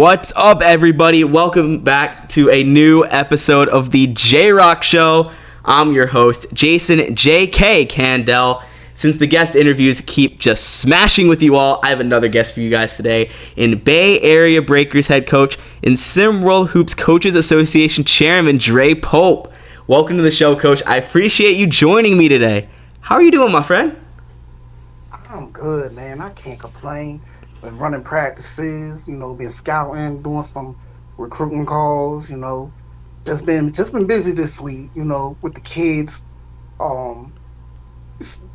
What's up, everybody? Welcome back to a new episode of the J-Rock Show. I'm your host, Jason J.K. Candell. Since the guest interviews keep just smashing with you all, I have another guest for you guys today in Bay Area Breakers head coach and SimWorld Hoops Coaches Association Chairman Dre Pope. Welcome to the show, Coach. I appreciate you joining me today. How are you doing, my friend? I'm good, man. I can't complain. Been running practices, been scouting, doing some recruiting calls, just been busy this week, with the kids, um,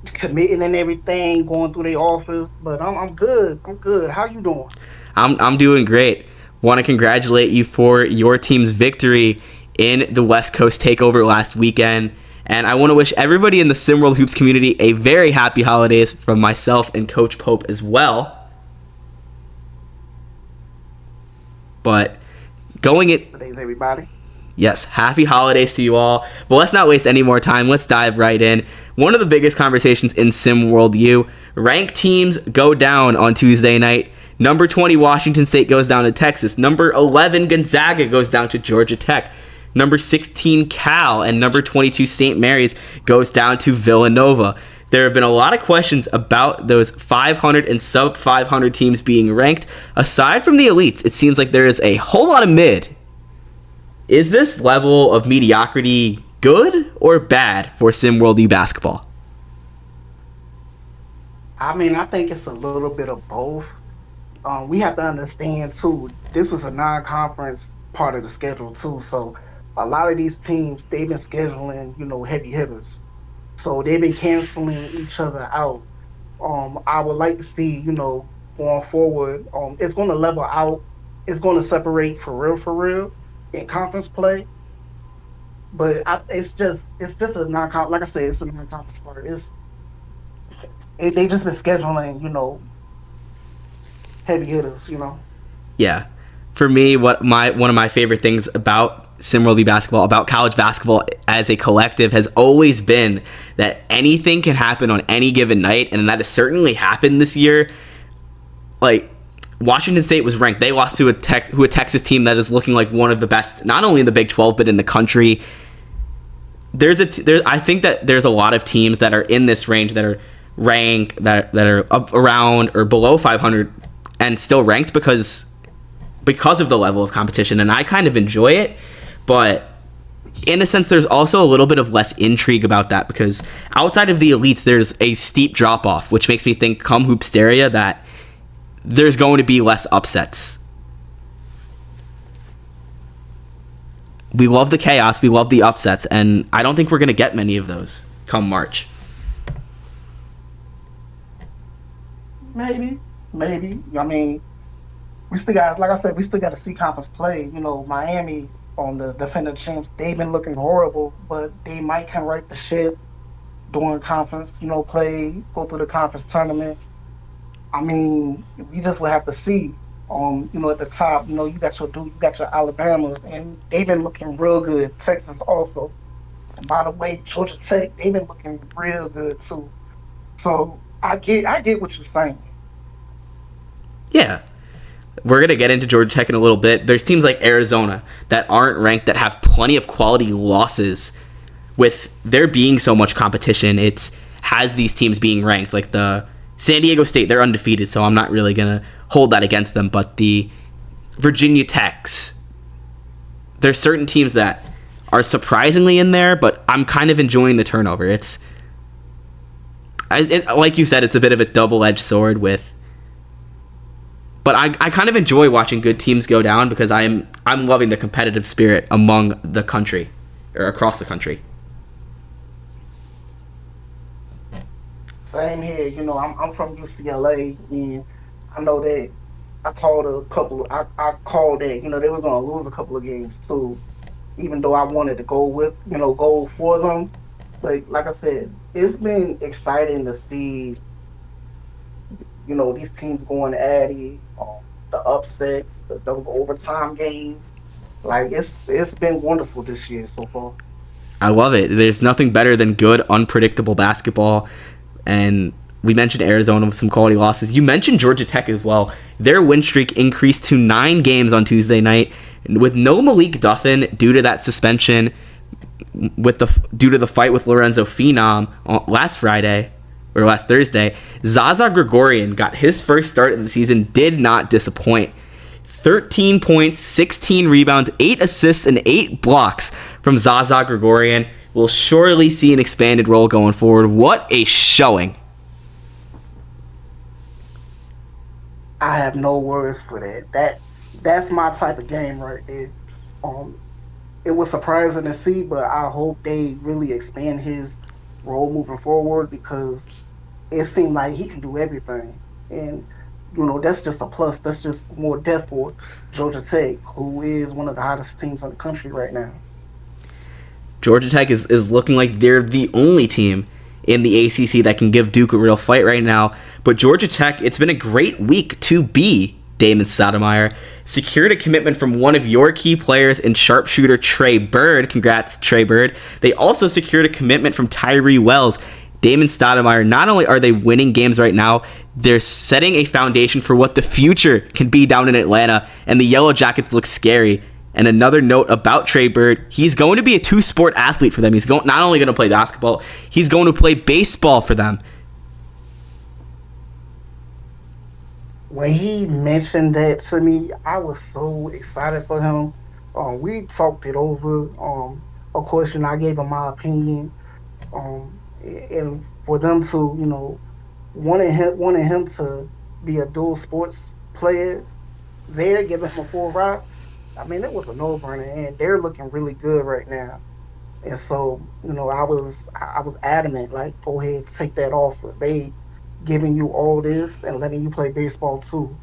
committing and everything, going through their office. But I'm good. I'm good. How you doing? I'm doing great. Want to congratulate you for your team's victory in the West Coast Takeover last weekend. And I want to wish everybody in the SimWorld Hoops community a very happy holidays from myself and Coach Pope as well. But going it... Thanks, everybody. Yes, happy holidays to you all. But let's not waste any more time. Let's dive right in. One of the biggest conversations in SimWorld U. Ranked teams go down on Tuesday night. Number 20 Washington State goes down to Texas. Number 11 Gonzaga goes down to Georgia Tech. Number 16 Cal and number 22 St. Mary's goes down to Villanova. There have been a lot of questions about those 500 and sub 500 teams being ranked. Aside from the elites, it seems like there is a whole lot of mid. Is this level of mediocrity good or bad for SimWorld U basketball? I mean, I think it's a little bit of both. We have to understand, too, this is a non-conference part of the schedule, too. So a lot of these teams, they've been scheduling, heavy hitters. So they've been canceling each other out. I would like to see, going forward, it's going to level out. It's going to separate for real in conference play. But it's just a non-conference. Like I said, it's a non-conference part. They just been scheduling, heavy hitters. Yeah. For me, one of my favorite things about SimWorld U basketball, about college basketball as a collective, has always been that anything can happen on any given night, and that has certainly happened this year. Like, Washington State was ranked. They lost to a Texas team that is looking like one of the best, not only in the Big 12, but in the country. I think that there's a lot of teams that are in this range that are ranked, that are up around or below 500 and still ranked because of the level of competition, and I kind of enjoy it. But in a sense, there's also a little bit of less intrigue about that because outside of the elites, there's a steep drop-off, which makes me think come Hoopsteria that there's going to be less upsets. We love the chaos, we love the upsets, and I don't think we're going to get many of those come March. Maybe. I mean, we still got, like I said, we still got to see conference play. Miami on the defending champs, they've been looking horrible, but they might come right the ship during conference, play, go through the conference tournaments. I mean, we just will have to see. At the top, you got your Duke, you got your Alabamas, and they've been looking real good. Texas also. And by the way, Georgia Tech, they've been looking real good too. So I get what you're saying. Yeah. We're going to get into Georgia Tech in a little bit. There's teams like Arizona that aren't ranked that have plenty of quality losses. With there being so much competition, it has these teams being ranked. Like the San Diego State, they're undefeated, so I'm not really going to hold that against them. But the Virginia Techs, there's certain teams that are surprisingly in there, but I'm kind of enjoying the turnover. Like you said, it's a bit of a double-edged sword with... But I kind of enjoy watching good teams go down because I'm loving the competitive spirit among the country, or across the country. Same here. I'm from UCLA, and I know that I called a couple. I called that they were gonna lose a couple of games too, even though I wanted to go for them. But like I said, it's been exciting to see these teams going at it, the upsets, those overtime games. Like it's been wonderful this year so far. I love it. There's nothing better than good, unpredictable basketball, and We mentioned Arizona with some quality losses. You mentioned Georgia Tech as well. Their win streak increased to 9 games on Tuesday night with no Malik Duffin due to that suspension due to the fight with Lorenzo Phenom last Thursday. Zaza Gregorian got his first start of the season, did not disappoint. 13 points, 16 rebounds, 8 assists, and 8 blocks from Zaza Gregorian. We'll surely see an expanded role going forward. What a showing. I have no words for that. That's my type of game right there. It was surprising to see, but I hope they really expand his role moving forward because it seemed like he can do everything. And, that's just a plus. That's just more depth for Georgia Tech, who is one of the hottest teams in the country right now. Georgia Tech is looking like they're the only team in the ACC that can give Duke a real fight right now. But Georgia Tech, it's been a great week to be Damon Stoudemire. Secured a commitment from one of your key players in sharpshooter Trey Bird. Congrats, Trey Bird. They also secured a commitment from Tyree Wells. Damon Stoudemire, not only are they winning games right now, they're setting a foundation for what the future can be down in Atlanta, and the Yellow Jackets look scary. And another note about Trey Bird, he's going to be a 2-sport athlete for them. He's not only going to play basketball, he's going to play baseball for them. When he mentioned that to me, I was so excited for him. We talked it over. Of course, I gave him my opinion. And for them to, wanting him to be a dual sports player, they're giving him a full ride. I mean, it was a no-brainer, and they're looking really good right now. And so, I was adamant, like, go ahead, take that offer. They giving you all this and letting you play baseball too.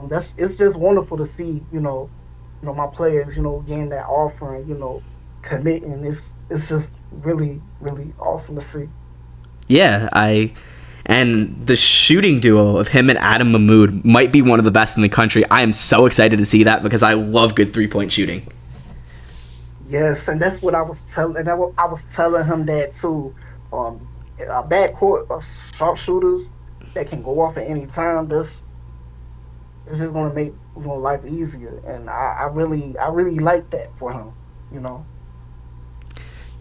It's just wonderful to see, my players, getting that offer and, committing. It's just really, really awesome to see. Yeah, and the shooting duo of him and Adam Mahmoud might be one of the best in the country. I am so excited to see that because I love good 3-point shooting. Yes, and that's what I was telling. And I was telling him that too. A backcourt of sharpshooters that can go off at any time. This is just going to make life easier, and I really like that for him.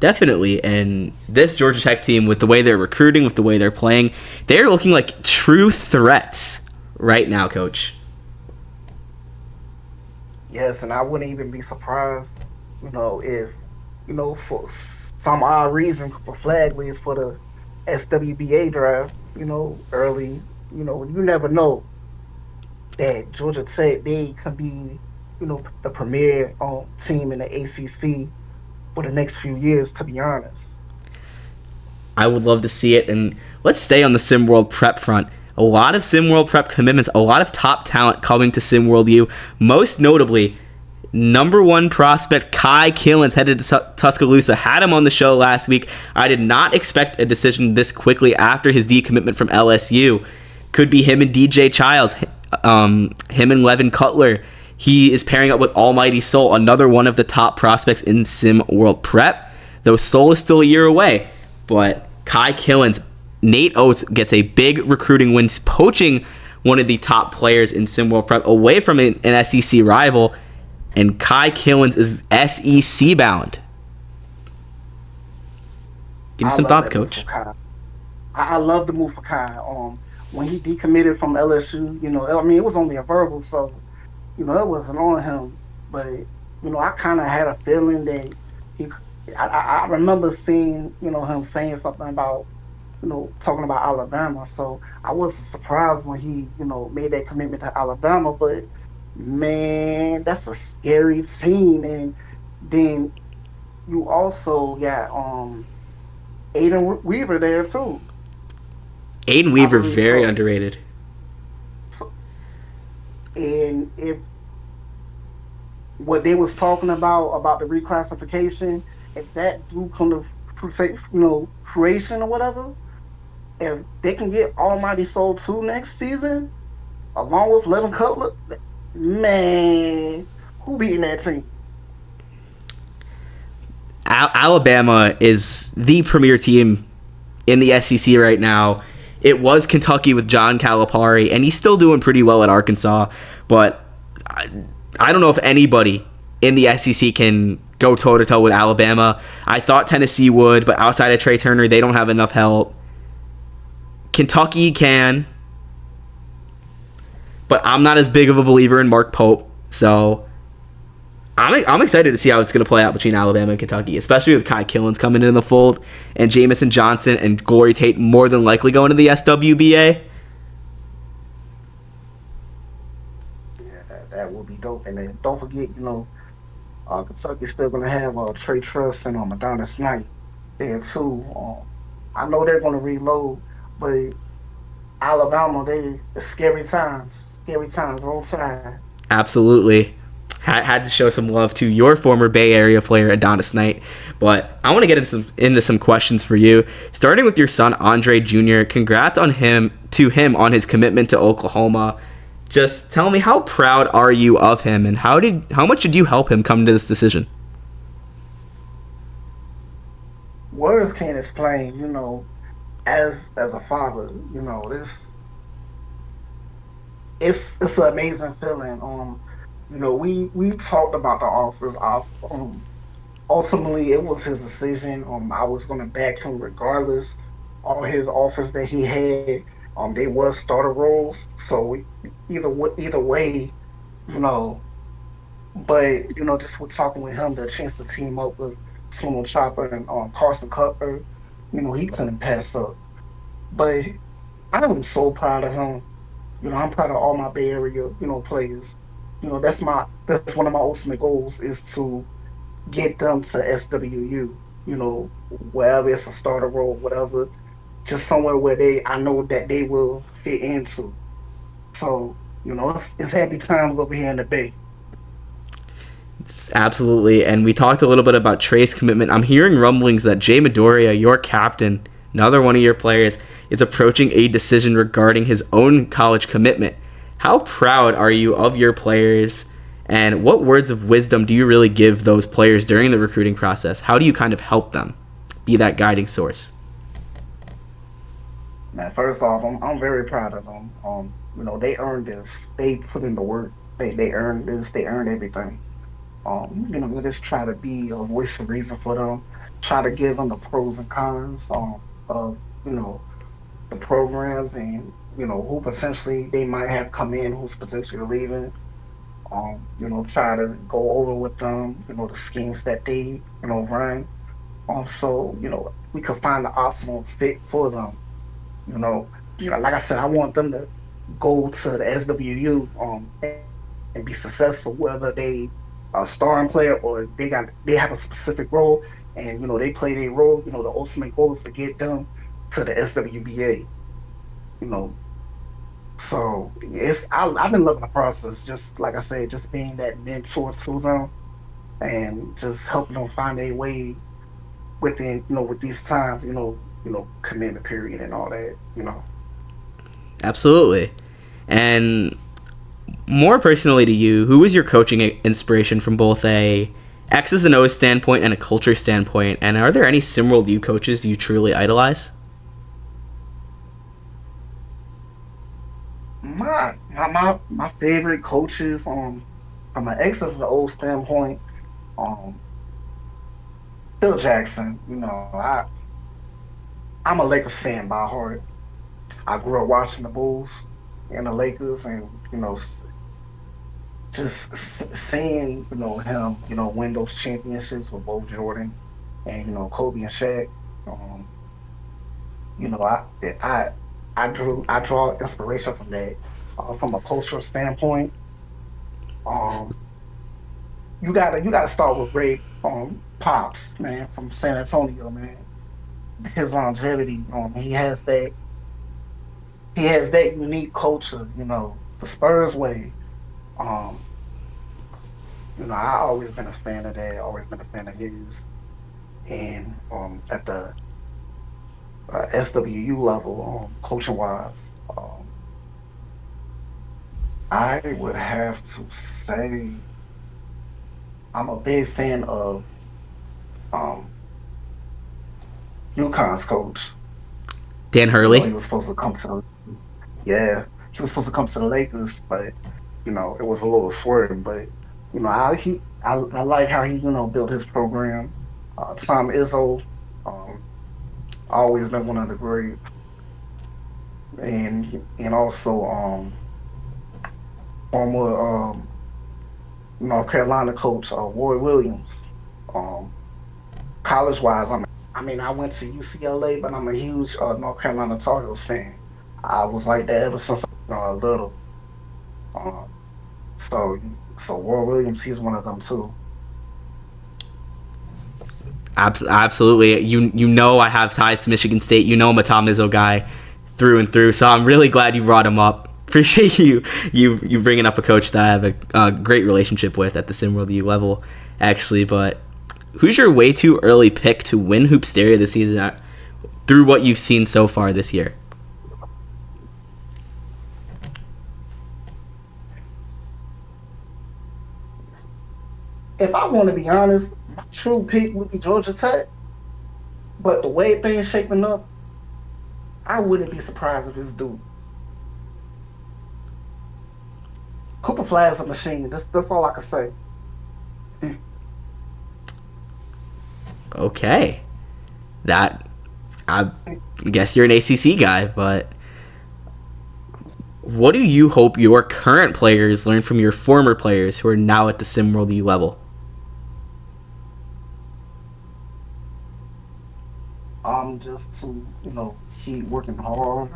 Definitely, and this Georgia Tech team, with the way they're recruiting, with the way they're playing, they're looking like true threats right now, Coach. Yes, and I wouldn't even be surprised, if, for some odd reason, for flag leads for the SWBA draft, early, you never know that Georgia Tech, they can be, the premier team in the ACC for the next few years, to be honest. I would love to see it, and let's stay on the SimWorld Prep front. A lot of SimWorld Prep commitments, a lot of top talent coming to SimWorld U. Most notably, number 1 prospect Kai Killens headed to Tuscaloosa. Had him on the show last week. I did not expect a decision this quickly after his decommitment from LSU. Could be him and DJ Childs, him and Levin Cutler. He is pairing up with Almighty Soul, another one of the top prospects in SimWorld Prep. Though Soul is still a year away. But Kai Killens, Nate Oates gets a big recruiting win, poaching one of the top players in SimWorld Prep away from an SEC rival. And Kai Killens is SEC bound. Give me some thoughts, Coach. I love the move for Kai. When he decommitted from LSU, it was only a verbal, so it wasn't on him. But I kind of had a feeling that I remember seeing him saying something about talking about Alabama. So I wasn't surprised when he made that commitment to Alabama. But man, that's a scary team. And then you also got Aiden Weaver there too. Aiden Weaver, very underrated. And if what they was talking about the reclassification, if that do come to fruition or whatever, if they can get Almighty Soul 2 next season, along with Levin Cutler, man, who beating that team? Alabama is the premier team in the SEC right now. it was Kentucky with John Calipari, and he's still doing pretty well at Arkansas. But I don't know if anybody in the SEC can go toe to toe with Alabama. I thought Tennessee would, but outside of Trey Turner, they don't have enough help. Kentucky can, but I'm not as big of a believer in Mark Pope, so I'm excited to see how it's going to play out between Alabama and Kentucky, especially with Kai Killens coming in the fold and Jamison Johnson and Glory Tate more than likely going to the SWBA. Yeah, that will be dope. And then don't forget, Kentucky's still gonna have Trey Truss and Adonis Knight there too. I know they're gonna reload, but Alabama, it's scary times, roll tide. Absolutely. Had to show some love to your former Bay Area player, Adonis Knight. But I want to get into some questions for you. Starting with your son, Andre Jr., congrats on him on his commitment to Oklahoma. Just tell me, how proud are you of him, and how much did you help him come to this decision? Words can't explain, as a father, this it's an amazing feeling. We talked about the offers. Ultimately, it was his decision. I was gonna back him regardless. All his offers that he had, they was starter roles. So either way, you know. But just with talking with him, the chance to team up with Sumo Chopper and Carson Cutler, he couldn't pass up. But I am so proud of him. I'm proud of all my Bay Area, players. That's one of my ultimate goals is to get them to SWU. Wherever it's a starter role, whatever, just somewhere where I know that they will fit into. So, it's happy times over here in the Bay. Absolutely. And we talked a little bit about Trey's commitment. I'm hearing rumblings that Jay Midoriya, your captain, another one of your players, is approaching a decision regarding his own college commitment. How proud are you of your players, and what words of wisdom do you really give those players during the recruiting process? How do you kind of help them be that guiding source? Man, first off, I'm very proud of them. They earned this. They put in the work. They earned this. They earned everything. We just try to be a voice of reason for them. Try to give them the pros and cons of the programs and who potentially they might have come in, who's potentially leaving. Try to go over with them, the schemes that they run. So we could find the optimal fit for them. Like I said, I want them to go to the SWU and be successful, whether they a starring player or they have a specific role and they play their role. The ultimate goal is to get them to the SWBA. You know, so I've been loving the process. Just like I said, just being that mentor to them and just helping them find a way within with these times. Commitment period and all that. Absolutely. And more personally to you, who was your coaching inspiration from both a X's and O's standpoint and a culture standpoint? And are there any SimWorld U coaches you truly idolize? My favorite coaches from an X's and O's standpoint, um Phil Jackson. I'm a Lakers fan by heart. I grew up watching the Bulls and the Lakers, and just seeing him win those championships with both Jordan and Kobe and Shaq. Um, you know I I I draw inspiration from that. From a cultural standpoint, um, you gotta start with Ray Pops, man, from San Antonio, man. His longevity, he has that unique culture, the Spurs way. Um, I always been a fan of that, always been a fan of his. And at the SWU level, coaching wise, um, I would have to say I'm a big fan of um, UConn's coach. Dan He Hurley. was supposed to come to the yeah, he was supposed to come to the Lakers, but it was a little swerve. But I like how he built his program. Tom Izzo, um, always been one of the great, and also former North Carolina coach Roy Williams. Um, College wise, I went to UCLA, but I'm a huge North Carolina Tar Heels fan. I was like that ever since I was little. Um, so so Roy Williams, he's one of them too. Absolutely. You know I have ties to Michigan State. You know I'm a Tom Izzo guy through and through. So I'm really glad you brought him up. Appreciate you bringing up a coach that I have a great relationship with at the SimWorld U level, actually. But who's your way too early pick to win Hoopsteria this season through what you've seen so far this year? If I want to be honest, my true pick would be Georgia Tech. But the way things shaping up, I wouldn't be surprised if it's Duke. Cooper Flag is a machine. That's all I can say. Okay, that I guess you're an ACC guy, but what do you hope your current players learn from your former players who are now at the SimWorld U level? Just to keep working hard.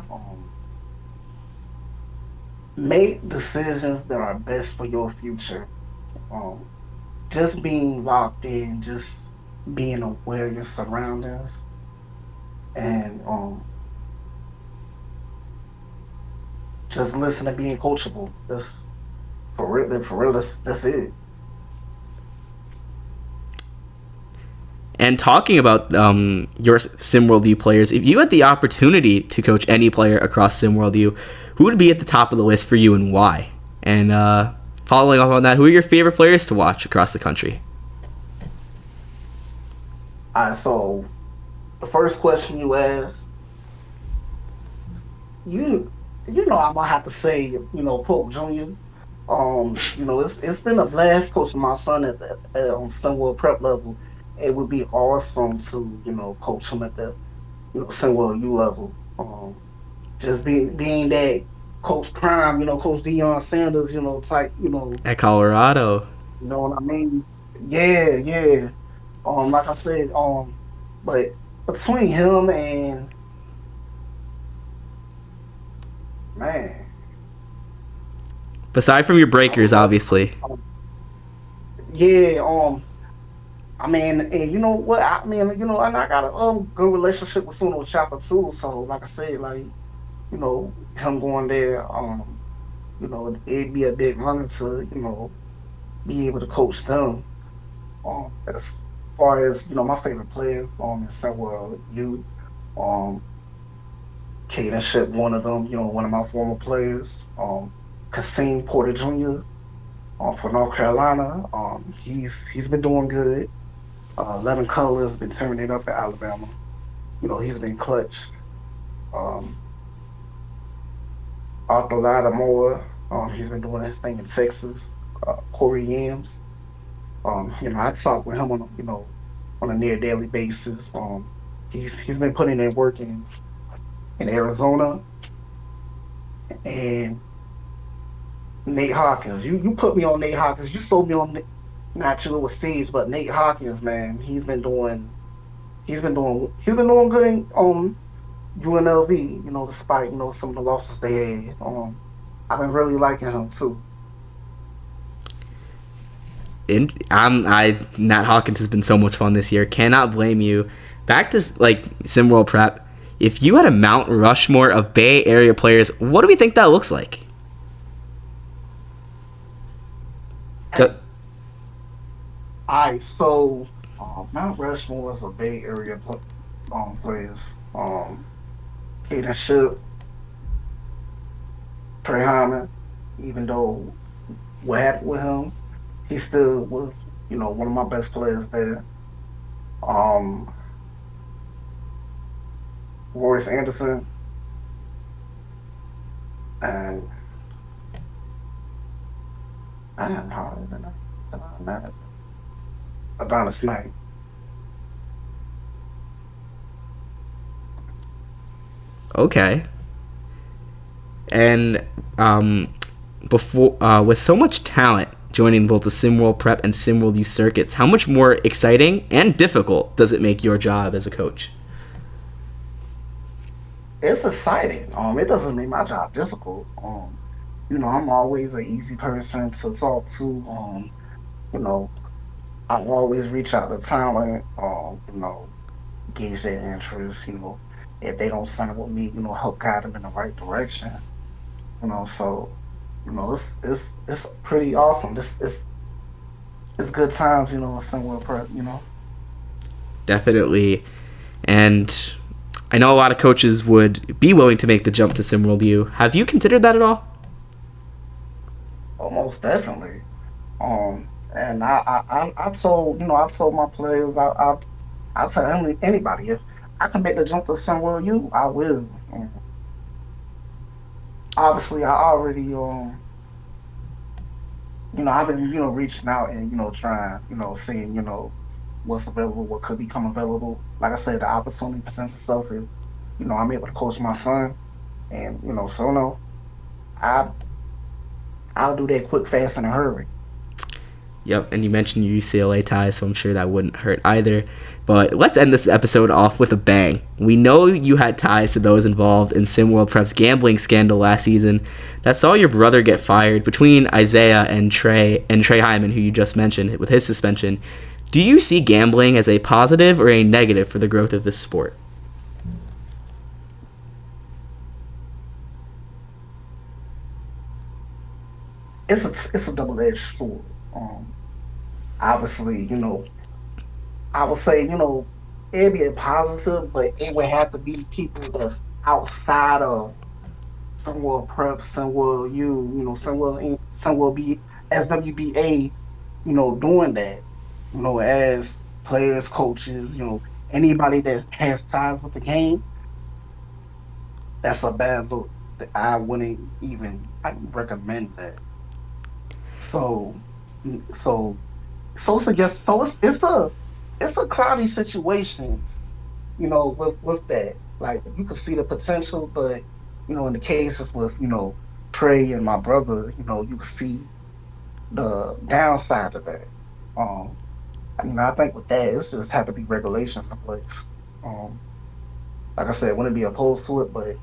Make decisions that are best for your future. Um, just being locked in, just being aware of your surroundings, and just listen and being coachable. That's for real. For real, that's it. And talking about your SimWorld U players, if you had the opportunity to coach any player across SimWorld U, who would be at the top of the list for you and why? And following up on that, who are your favorite players to watch across the country? All right. So the first question you asked, you I'm gonna have to say, Pope Junior. It's been a blast coaching my son on Sunwell prep level. It would be awesome to coach him at the Sunwell U level. Just being that Coach Prime, Coach Deion Sanders, type, At Colorado. you know what I mean? Yeah, yeah. Like I said, but between him and man, Aside from your I would breakers, love, obviously. yeah. And you know what? And I got a good relationship with Suno Chopper too. So like I said, like him going there, it'd be a big honor to be able to coach them. As far as my favorite players, in several you, um, Caden Ship, one of them, one of my former players, Kasim Porter Jr. For North Carolina, he's been doing good. Levin Colors been turning it up at Alabama. He's been clutch. Um, Arthur Lattimore, he's been doing his thing in Texas. Corey Yams, I talk with him on a near daily basis. He's been putting in work in Arizona. And Nate Hawkins, you put me on Nate Hawkins. You sold me on not you with Siege, but Nate Hawkins, man, he's been doing good in UNLV. Despite some of the losses they had. I've been really liking him too. Nat Hawkins has been so much fun this year. Cannot blame you. Back to like SimWorld Prep. If you had a Mount Rushmore of Bay Area players, what do we think that looks like? Hey, all right, so Mount Rushmore is a Bay Area players. Um, Caden Ship, Trey Hyman, even though what happened with him, he still was, one of my best players there. Um, Royce Anderson, and I don't know, Adonis Knight. Okay. And before with so much talent joining both the SimWorld Prep and SimWorld U circuits, how much more exciting and difficult does it make your job as a coach? It's exciting. It doesn't make my job difficult. I'm always an easy person to talk to. You know, I always reach out to talent. Gauge their interest. If they don't sign with me, help guide them in the right direction. So it's pretty awesome. It's good times. In somewhere prep. Definitely. And I know a lot of coaches would be willing to make the jump to SimWorld U. Have you considered that at all? Almost definitely. And I've told my players, I'll tell anybody if I can make the jump to somewhere you, I will. Obviously, I already I've been reaching out and trying seeing what's available, what could become available. Like I said, the opportunity presents itself if I'm able to coach my son, and so no, I I'll do that quick, fast, in a hurry. Yep, and you mentioned your UCLA ties, so I'm sure that wouldn't hurt either. But let's end this episode off with a bang. We know you had ties to those involved in SimWorld Prep's gambling scandal last season that saw your brother get fired between Isaiah and Trey Hyman, who you just mentioned, with his suspension. Do you see gambling as a positive or a negative for the growth of this sport? It's a double-edged sword. Obviously, I would say, it'd be a positive, but it would have to be people that's outside of somewhere prep, somewhere somewhere be SWBA, doing that, as players, coaches, anybody that has ties with the game, that's a bad look. That I wouldn't even recommend that. So, so, it's a cloudy situation, with that. Like you can see the potential, but in the cases with Trey and my brother, you can see the downside of that. Um, I think with that, it's just have to be regulations in place. Um, like I said, wouldn't be opposed to it, but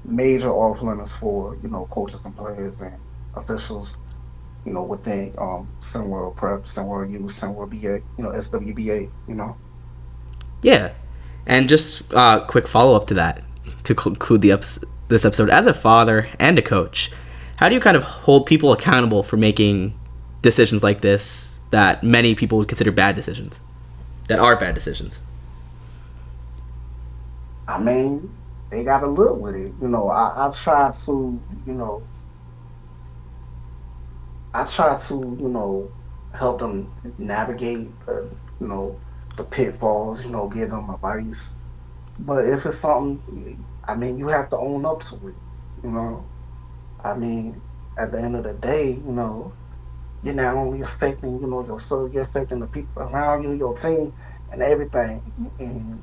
major off limits for coaches and players and officials. Within SimWorld Prep, SimWorld U, SimWorld BA, SWBA. Yeah, and just quick follow up to that to conclude this episode. As a father and a coach, how do you kind of hold people accountable for making decisions like this that many people would consider bad decisions, that are bad decisions? I mean, they got to live with it. I try to, help them navigate the pitfalls, give them advice. But if it's something, I mean, you have to own up to it, you know. I mean, at the end of the day, you're not only affecting, yourself, you're affecting the people around you, your team, and everything. And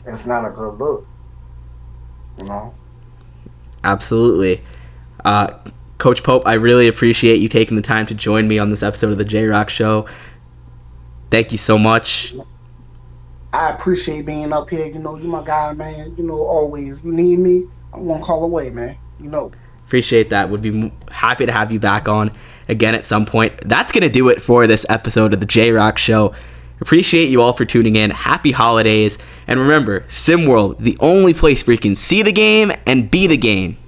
it's not a good look, you know. Absolutely. Uh, Coach Pope, I really appreciate you taking the time to join me on this episode of the J Rock Show. Thank you so much. I appreciate being up here. You my guy, man. Always. You need me, I'm one call away, man. Appreciate that. Would be happy to have you back on again at some point. That's going to do it for this episode of the J Rock Show. Appreciate you all for tuning in. Happy holidays. And remember, SimWorld, the only place where you can see the game and be the game.